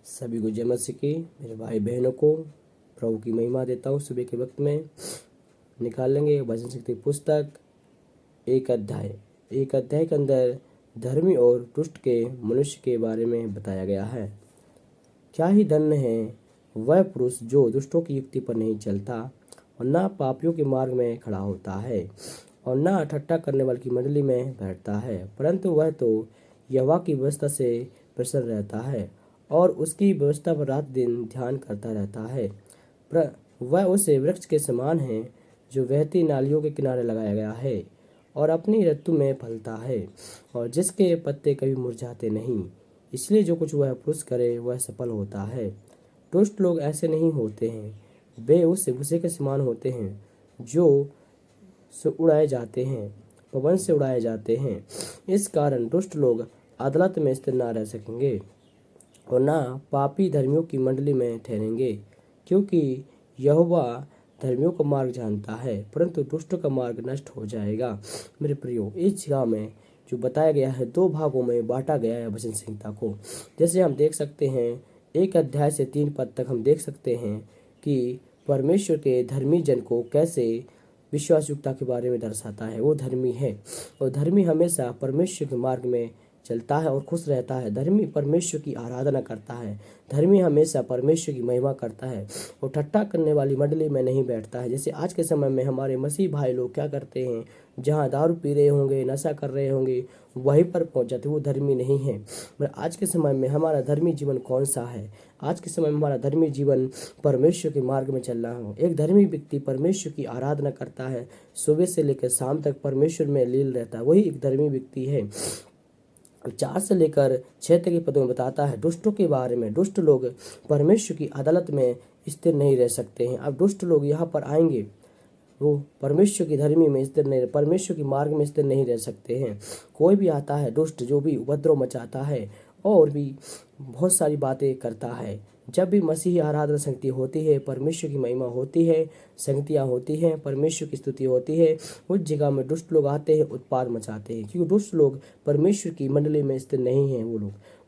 सभी को जय मसीह की। मेरे भाई बहनों को प्रभु की महिमा देता हूँ। सुबह के वक्त में निकाल लेंगे भजन शक्ति पुस्तक एक अध्याय के अंदर धर्मी और दुष्ट के मनुष्य के बारे में बताया गया है। क्या ही धन्य है वह पुरुष जो दुष्टों की युक्ति पर नहीं चलता और ना पापियों के मार्ग में खड़ा होता है और ना ठट्ठा करने वाली की मंडली में बैठता है, परंतु वह तो यहोवा की व्यवस्था से प्रसन्न रहता है और उसकी व्यवस्था पर रात दिन ध्यान करता रहता है। वह उस वृक्ष के समान है जो बहती नालियों के किनारे लगाया गया है और अपनी ऋतु में फलता है और जिसके पत्ते कभी मुरझाते नहीं। इसलिए जो कुछ वह पुरुष करे वह सफल होता है। दुष्ट लोग ऐसे नहीं होते हैं, वे उस भूसे के समान होते हैं जो उड़ाए जाते हैं, पवन से उड़ाए जाते हैं। इस कारण दुष्ट लोग अदालत में स्थिर न रह सकेंगे और ना पापी धर्मियों की मंडली में ठहरेंगे, क्योंकि यहोवा धर्मियों का मार्ग जानता है परंतु दुष्टों का मार्ग नष्ट हो जाएगा। मेरे प्रियो, इस जगह में जो बताया गया है दो भागों में बांटा गया है भजन संहिता को। जैसे हम देख सकते हैं 1 अध्याय से 3 पद तक हम देख सकते हैं कि परमेश्वर के धर्मी जन को कैसे विश्वासयुक्ता के बारे में दर्शाता है। वो धर्मी है और धर्मी हमेशा परमेश्वर के मार्ग में चलता है और खुश रहता है। धर्मी परमेश्वर की आराधना करता है, धर्मी हमेशा परमेश्वर की महिमा करता है और ठट्ठा करने वाली मंडली में नहीं बैठता है। जैसे आज के समय में हमारे मसीह भाई लोग क्या करते हैं, जहाँ दारू पी रहे होंगे, नशा कर रहे होंगे, वहीं पर पहुंच जाते, वो धर्मी नहीं है। मगर आज के समय में हमारा धर्मी जीवन कौन सा है? आज के समय में हमारा धर्मी जीवन परमेश्वर के मार्ग में चल रहा हो। एक धर्मी व्यक्ति परमेश्वर की आराधना करता है, सुबह से लेकर शाम तक परमेश्वर में लीन रहता है, वही एक धर्मी व्यक्ति है। 4 से लेकर 6 तक के पदों में बताता है दुष्टों के बारे में। दुष्ट लोग परमेश्वर की अदालत में स्थिर नहीं रह सकते हैं। अब दुष्ट लोग यहाँ पर आएंगे, वो परमेश्वर की धर्मी में स्थिर नहीं, परमेश्वर की मार्ग में स्थिर नहीं रह सकते हैं। कोई भी आता है दुष्ट जो भी उपद्रव मचाता है और भी बहुत सारी बातें करता है। जब भी मसीही आराधना संगति होती है, परमेश्वर की महिमा होती है, संगतियाँ होती हैं, परमेश्वर की स्तुति होती है, उस जगह में दुष्ट लोग आते हैं, उत्पाद मचाते हैं, क्योंकि दुष्ट लोग परमेश्वर की मंडली में स्थिर नहीं हैं।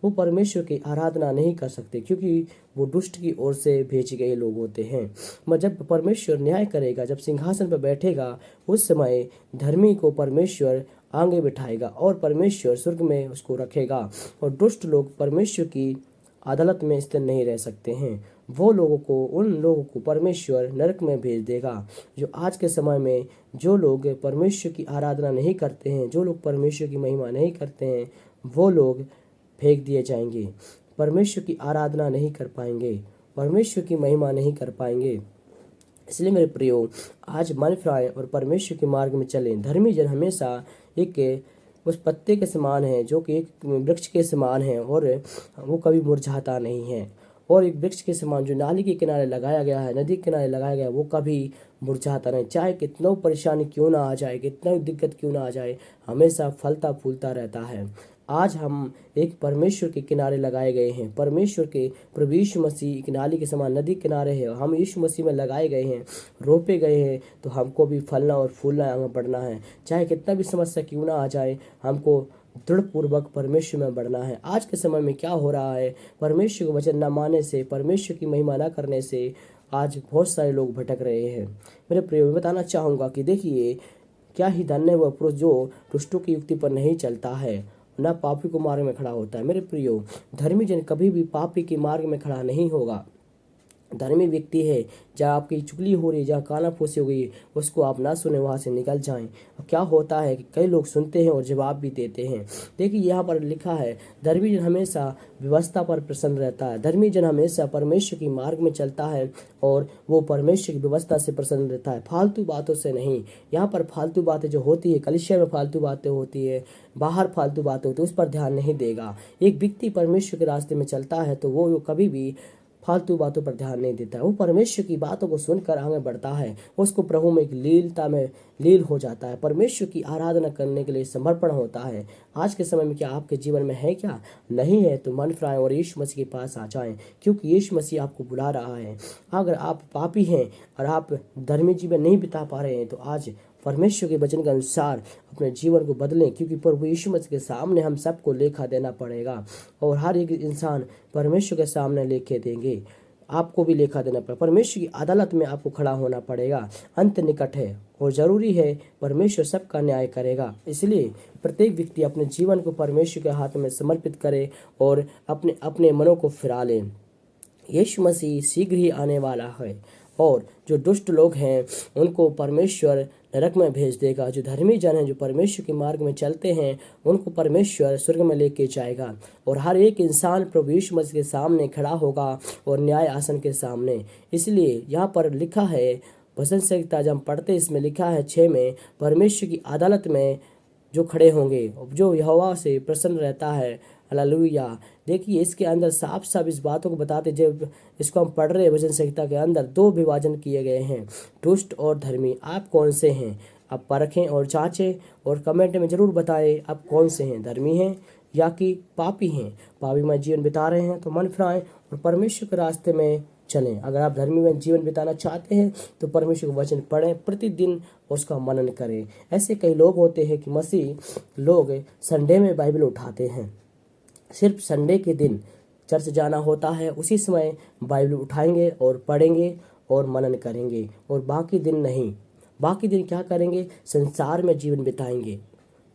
वो परमेश्वर की आराधना नहीं कर सकते, क्योंकि वो दुष्ट की ओर से भेजे गए लोग होते हैं। मगर जब परमेश्वर न्याय करेगा, जब सिंहासन पर बैठेगा, उस समय धर्मी को परमेश्वर आगे बिठाएगा और परमेश्वर स्वर्ग में उसको रखेगा और दुष्ट लोग परमेश्वर की अदालत में स्थिर नहीं रह सकते हैं। उन लोगों को परमेश्वर नरक में भेज देगा। जो आज के समय में जो लोग परमेश्वर की आराधना नहीं करते हैं, जो लोग परमेश्वर की महिमा नहीं करते हैं, वो लोग फेंक दिए जाएंगे, परमेश्वर की आराधना नहीं कर पाएंगे, परमेश्वर की महिमा नहीं कर पाएंगे। इसलिए मेरे प्रियो, आज मन फिराएं और परमेश्वर के मार्ग में चलें। धर्मी जन हमेशा एक उस पत्ते के समान है जो कि एक वृक्ष के समान है और वो कभी मुरझाता नहीं है। और एक वृक्ष के समान जो नाली के किनारे लगाया गया है, नदी के किनारे लगाया गया है, वो कभी मुरझाता नहीं। चाहे कितना परेशानी क्यों ना आ जाए, कितना दिक्कत क्यों ना आ जाए, हमेशा फलता फूलता रहता है। आज हम एक परमेश्वर के किनारे लगाए गए हैं। परमेश्वर के प्रभु यीशु मसीह एक नाली के समान नदी किनारे है। हम यीशु मसीह में लगाए गए हैं, रोपे गए हैं, तो हमको भी फलना और फूलना आगे बढ़ना है। चाहे कितना भी समस्या क्यों ना आ जाए, हमको दृढ़ पूर्वक परमेश्वर में बढ़ना है। आज के समय में क्या हो रहा है, परमेश्वर के वचन न मानने से, परमेश्वर की महिमा न करने से आज बहुत सारे लोग भटक रहे हैं। मेरे प्रिय, मैं बताना चाहूँगा कि देखिए, क्या ही धन्य है वह पुरुष जो दुष्टों की युक्ति पर नहीं चलता है, ना पापी को मार्ग में खड़ा होता है। मेरे प्रियो, धर्मी जन कभी भी पापी के मार्ग में खड़ा नहीं होगा। धर्मी व्यक्ति है, जहाँ आपकी चुगली हो रही है, जहाँ कानाफूसी हो गई, उसको आप ना सुने, वहाँ से निकल जाएं। अब क्या होता है कि कई लोग सुनते हैं और जवाब भी देते हैं। देखिए, यहाँ पर लिखा है धर्मी जन हमेशा व्यवस्था पर प्रसन्न रहता है। धर्मी जन हमेशा परमेश्वर की मार्ग में चलता है और वो परमेश्वर की व्यवस्था से प्रसन्न रहता है, फालतू बातों से नहीं। यहाँ पर फालतू बातें जो होती है, कलीसिया में फालतू बातें होती है, बाहर फालतू बातें होती है, उस पर ध्यान नहीं देगा। एक व्यक्ति परमेश्वर के रास्ते में चलता है तो वो कभी भी फालतू बातों पर ध्यान नहीं देता है। वो परमेश्वर की बातों को सुनकर आगे बढ़ता है, उसको प्रभु में एक लीलता में लील हो जाता है, परमेश्वर की आराधना करने के लिए समर्पण होता है। आज के समय में क्या आपके जीवन में है? क्या नहीं है तो मन फिराएं और यीशु मसीह के पास आ जाएं, क्योंकि यीशु मसीह आपको बुला रहा है। अगर आप पापी हैं और आप धर्मी जीवन नहीं बिता पा रहे हैं तो आज परमेश्वर के वचन के अनुसार अपने जीवन को बदलें, क्योंकि प्रभु यीशु मसीह के सामने हम सबको लेखा देना पड़ेगा और हर एक इंसान परमेश्वर के सामने लेखे देंगे। आपको भी लेखा देना पड़ेगा, परमेश्वर की अदालत में आपको खड़ा होना पड़ेगा। अंत निकट है और ज़रूरी है, परमेश्वर सबका न्याय करेगा। इसलिए प्रत्येक व्यक्ति अपने जीवन को परमेश्वर के हाथ में समर्पित करे और अपने अपने मनों को फिरा ले। यीशु मसीह शीघ्र ही आने वाला है और जो दुष्ट लोग हैं उनको परमेश्वर नरक में भेज देगा। जो धर्मी जन हैं, जो परमेश्वर के मार्ग में चलते हैं, उनको परमेश्वर स्वर्ग में लेके जाएगा और हर एक इंसान प्रभु यीशु मसीह के सामने खड़ा होगा और न्याय आसन के सामने। इसलिए यहाँ पर लिखा है, भजन संहिता जब हम पढ़ते इसमें लिखा है 6 में, परमेश्वर की अदालत में जो खड़े होंगे, जो यहोवा से प्रसन्न रहता है। हालेलुया। देखिए इसके अंदर साफ साफ इस बातों को बताते, जब इसको हम पढ़ रहे हैं भजन संहिता के अंदर 2 विभाजन किए गए हैं, दुष्ट और धर्मी। आप कौन से हैं? आप परखें और जांचें और कमेंट में जरूर बताएं आप कौन से हैं, धर्मी हैं या कि पापी हैं। पापी में जीवन बिता रहे हैं तो मन फिराएं और परमेश्वर के रास्ते में चलें। अगर आप धर्मी में जीवन बिताना चाहते हैं तो परमेश्वर का वचन पढ़ें, प्रतिदिन उसका मनन करें। ऐसे कई लोग होते हैं कि मसीह लोग संडे में बाइबल उठाते हैं, सिर्फ संडे के दिन चर्च जाना होता है, उसी समय बाइबल उठाएंगे और पढ़ेंगे और मनन करेंगे और बाकी दिन नहीं। बाकी दिन क्या करेंगे? संसार में जीवन बिताएंगे।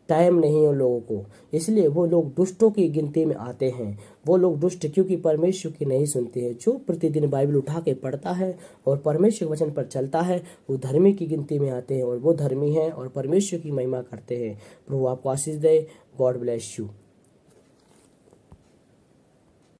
टाइम नहीं है उन लोगों को, इसलिए वो लोग दुष्टों की गिनती में आते हैं। वो लोग दुष्ट क्योंकि परमेश्वर की नहीं सुनते हैं। जो प्रतिदिन बाइबल उठा के पढ़ता है और परमेश्वर वचन पर चलता है, वो धर्मी की गिनती में आते हैं और वो धर्मी हैं और परमेश्वर की महिमा करते हैं। प्रभु आपको आशीष दे। God bless you.